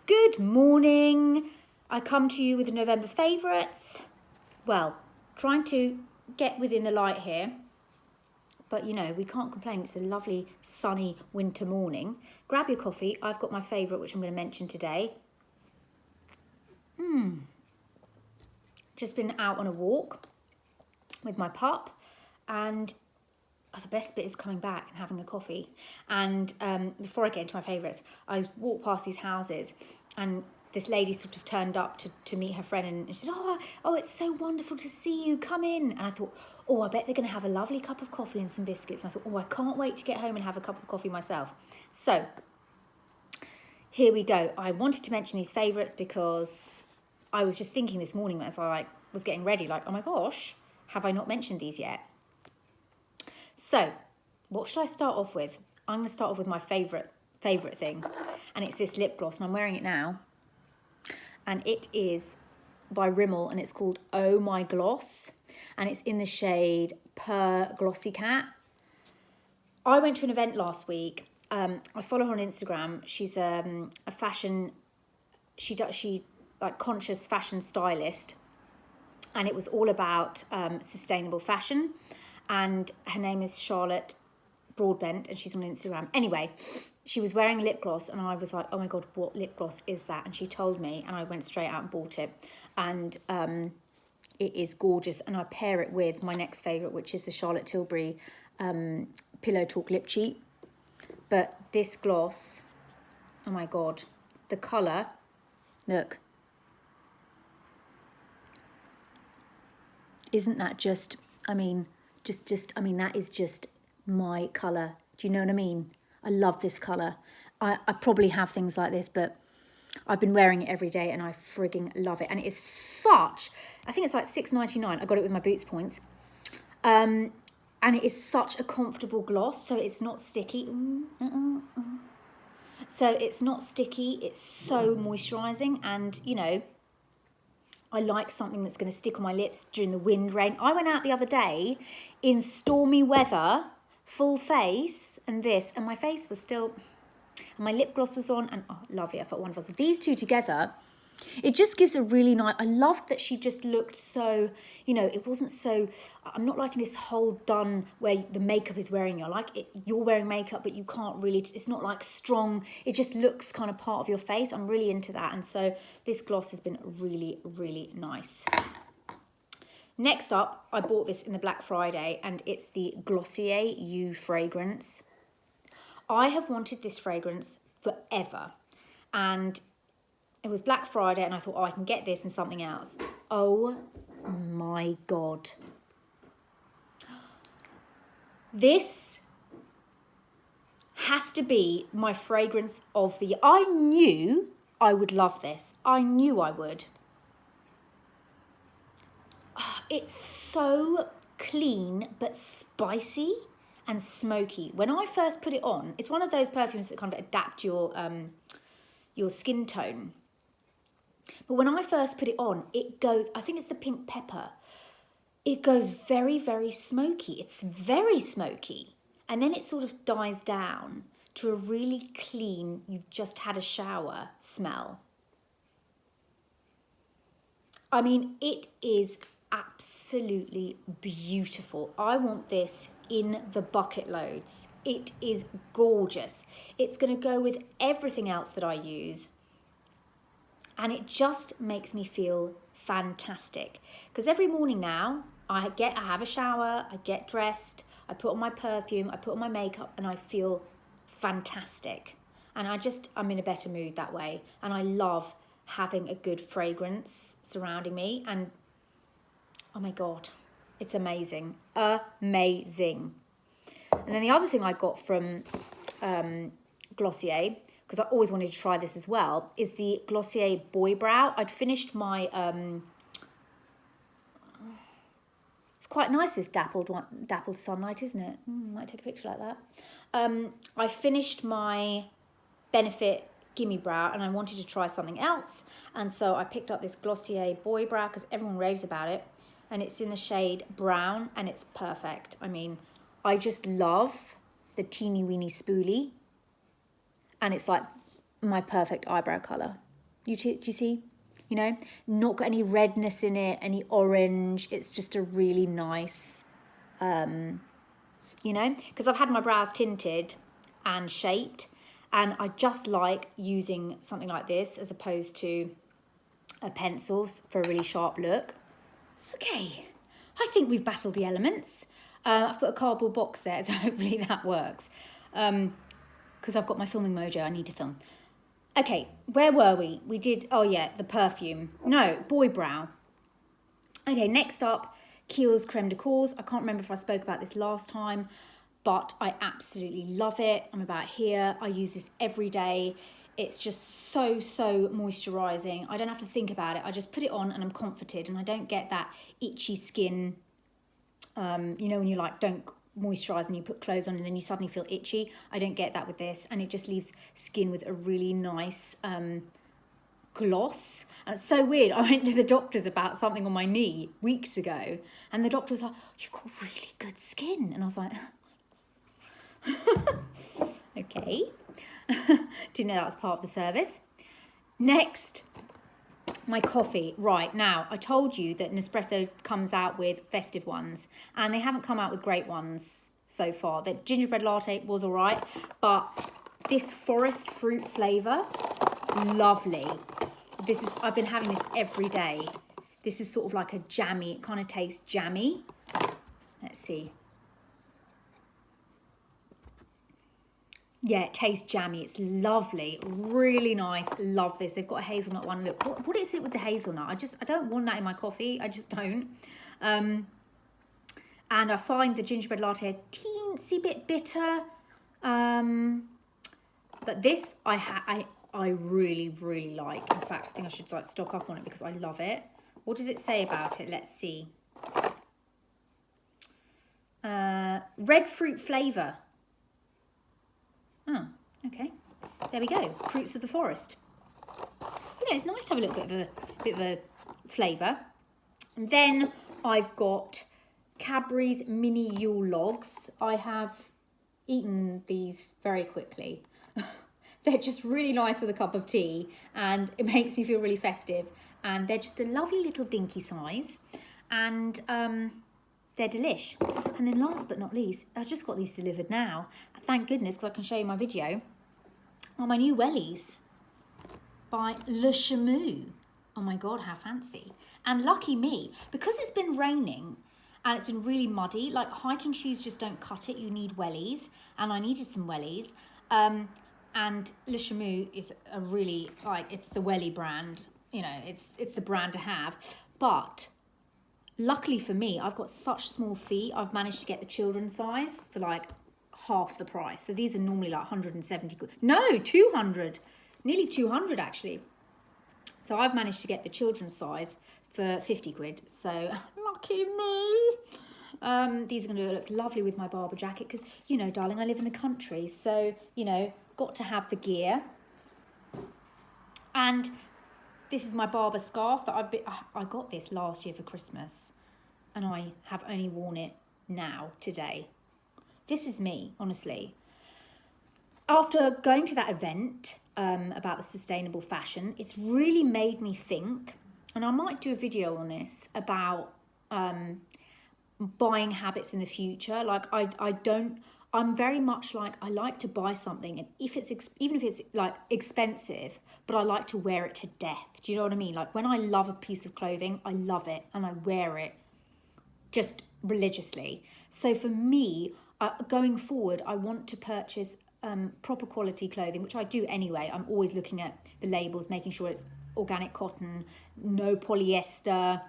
Good morning. I come to you with the November favourites. Well, trying to get within the light here, but you know, we can't complain. It's a lovely sunny winter morning. Grab your coffee. I've got my favourite, which I'm going to mention today. Just been out on a walk with my pup, and the best bit is coming back and having a coffee. And before I get into my favourites, I walked past these houses, and this lady sort of turned up to meet her friend, and she said, oh, it's so wonderful to see you, come in. And I thought, oh, I bet they're going to have a lovely cup of coffee and some biscuits. And I thought, oh, I can't wait to get home and have a cup of coffee myself. So here we go. I wanted to mention these favourites because I was just thinking this morning as I was getting ready, like, oh my gosh, have I not mentioned these yet? So what should I start off with? I'm going to start off with my favourite thing, and it's this lip gloss, and I'm wearing it now. And it is by Rimmel, and it's called Oh My Gloss, and it's in the shade Purrr Glossy Cat. I went to an event last week. I follow her on Instagram. She's a fashion, she like conscious fashion stylist, and it was all about sustainable fashion. And her name is Charlotte Broadbent, and she's on Instagram. Anyway, she was wearing lip gloss, and I was like, oh my God, what lip gloss is that? And she told me, and I went straight out and bought it. And it is gorgeous. And I pair it with my next favourite, which is the Charlotte Tilbury Pillow Talk Lip Cheat. But this gloss, oh my God, the colour, look. Isn't that just, I mean, that is just my colour. Do you know what I mean? I love this colour. I probably have things like this, but I've been wearing it every day and I frigging love it. And it is such, I think it's like $6.99. I got it with my Boots points. And it is such a comfortable gloss, so it's not sticky. So it's not sticky, it's so moisturising, and you know, I like something that's going to stick on my lips during the wind, rain. I went out the other day in stormy weather, full face, and my face was still, and my lip gloss was on, and oh, lovely, I felt wonderful. So these two together, it just gives a really nice, I loved that she just looked so, you know, it wasn't so, I'm not liking this whole done where the makeup is wearing you. I like it, you're wearing makeup, but you can't really, it's not like strong, it just looks kind of part of your face. I'm really into that, and so this gloss has been really, really nice. Next up, I bought this in the Black Friday, and it's the Glossier You fragrance. I have wanted this fragrance forever, and it was Black Friday, and I thought, oh, I can get this and something else. Oh my God. This has to be my fragrance of the year. I knew I would love this. I knew I would. It's so clean but spicy and smoky. When I first put it on, it's one of those perfumes that kind of adapt your skin tone. But when I first put it on, it goes, I think it's the pink pepper. It goes very, very smoky. It's very smoky. And then it sort of dies down to a really clean, you've just had a shower smell. I mean, it is absolutely beautiful. I want this in the bucket loads. It is gorgeous. It's going to go with everything else that I use. And it just makes me feel fantastic. Because every morning now, I have a shower, I get dressed, I put on my perfume, I put on my makeup, and I feel fantastic. And I'm in a better mood that way. And I love having a good fragrance surrounding me. And oh my God, it's amazing. Amazing. And then the other thing I got from Glossier, because I always wanted to try this as well, is the Glossier Boy Brow. I'd finished my, it's quite nice, this dappled sunlight, isn't it? Might take a picture like that. I finished my Benefit Gimme Brow, and I wanted to try something else. And so I picked up this Glossier Boy Brow, because everyone raves about it. And it's in the shade brown, and it's perfect. I mean, I just love the teeny weeny spoolie. And it's like my perfect eyebrow colour. Do you see? You know, not got any redness in it, any orange. It's just a really nice, you know, because I've had my brows tinted and shaped, and I just like using something like this as opposed to a pencil for a really sharp look. Okay, I think we've battled the elements. I've put a cardboard box there, so hopefully that works. Because I've got my filming mojo, I need to film. Okay, where were we? We did, oh yeah, the perfume. No, Boy Brow. Okay, next up, Kiehls Creme de Course. I can't remember if I spoke about this last time, but I absolutely love it. I'm about here. I use this every day. It's just so moisturising. I don't have to think about it. I just put it on and I'm comforted, and I don't get that itchy skin. You know, when you like don't moisturize and you put clothes on and then you suddenly feel itchy. I don't get that with this, and it just leaves skin with a really nice gloss. And it's so weird. I went to the doctor's about something on my knee weeks ago, and the doctor was like, "You've got really good skin," and I was like, "Okay." Didn't know that was part of the service. Next, my coffee. Right, now, I told you that Nespresso comes out with festive ones, and they haven't come out with great ones so far. The gingerbread latte was all right, but this forest fruit flavour, lovely. I've been having this every day. This is sort of like a jammy, it kind of tastes jammy. Let's see. Yeah, it tastes jammy. It's lovely, really nice. Love this. They've got a hazelnut one. Look, what is it with the hazelnut? I don't want that in my coffee. I just don't. And I find the gingerbread latte a teensy bit bitter. But this I really like. In fact, I think I should like stock up on it because I love it. What does it say about it? Let's see. Red fruit flavour. Oh, okay. There we go. Fruits of the forest. You know, it's nice to have a little bit of a flavour. And then I've got Cadbury's mini Yule logs. I have eaten these very quickly. They're just really nice with a cup of tea, and it makes me feel really festive. And they're just a lovely little dinky size, and they're delish. And then last but not least, I just got these delivered now. Thank goodness, because I can show you my video. On my new wellies by Le Chamour. Oh my God, how fancy. And lucky me, because it's been raining and it's been really muddy, like hiking shoes just don't cut it. You need wellies, and I needed some wellies. And Le Chamour is a really, like, it's the welly brand. You know, it's the brand to have. But luckily for me, I've got such small feet. I've managed to get the children's size for like half the price. So these are normally like 170 quid. No, 200. Nearly 200 actually. So I've managed to get the children's size for 50 quid. So lucky me. These are going to look lovely with my Barber jacket because, you know, darling, I live in the country. So, you know, got to have the gear. And this is my Barber Scarf that I got this last year for Christmas. And I have only worn it now, today. This is me, honestly. After going to that event about the sustainable fashion, it's really made me think, and I might do a video on this, about buying habits in the future. Like, I'm very much like, I like to buy something, and even if it's like expensive, but I like to wear it to death. Do you know what I mean? Like, when I love a piece of clothing, I love it and I wear it just religiously. So for me, going forward, I want to purchase proper quality clothing, which I do anyway. I'm always looking at the labels, making sure it's organic cotton, no polyester,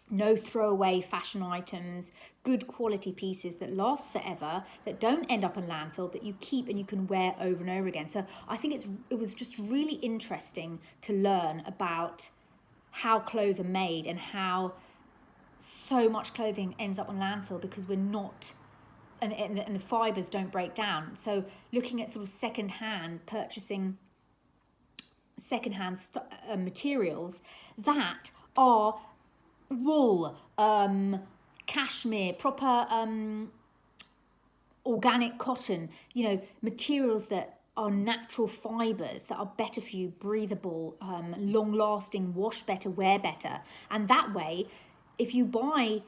no throwaway fashion items, good quality pieces that last forever, that don't end up in landfill, that you keep and you can wear over and over again. So I think it was just really interesting to learn about how clothes are made and how so much clothing ends up in landfill because we're not, and the fibres don't break down. So looking at sort of purchasing second-hand materials that are wool, cashmere, proper organic cotton, you know, materials that are natural fibres that are better for you, breathable, long lasting, wash better, wear better. And that way, if you buy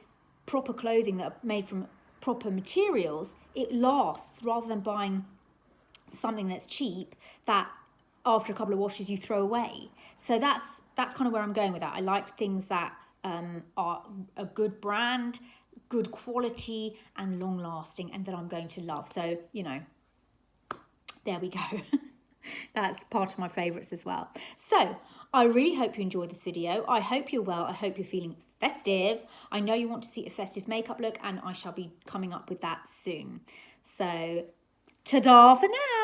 proper clothing that are made from proper materials, it lasts, rather than buying something that's cheap that after a couple of washes you throw away. So that's kind of where I'm going with that. I like things that are a good brand, good quality, and long lasting, and that I'm going to love. So, you know, there we go. That's part of my favourites as well. So I really hope you enjoyed this video. I hope you're well. I hope you're feeling festive. I know you want to see a festive makeup look, and I shall be coming up with that soon. So ta-da for now.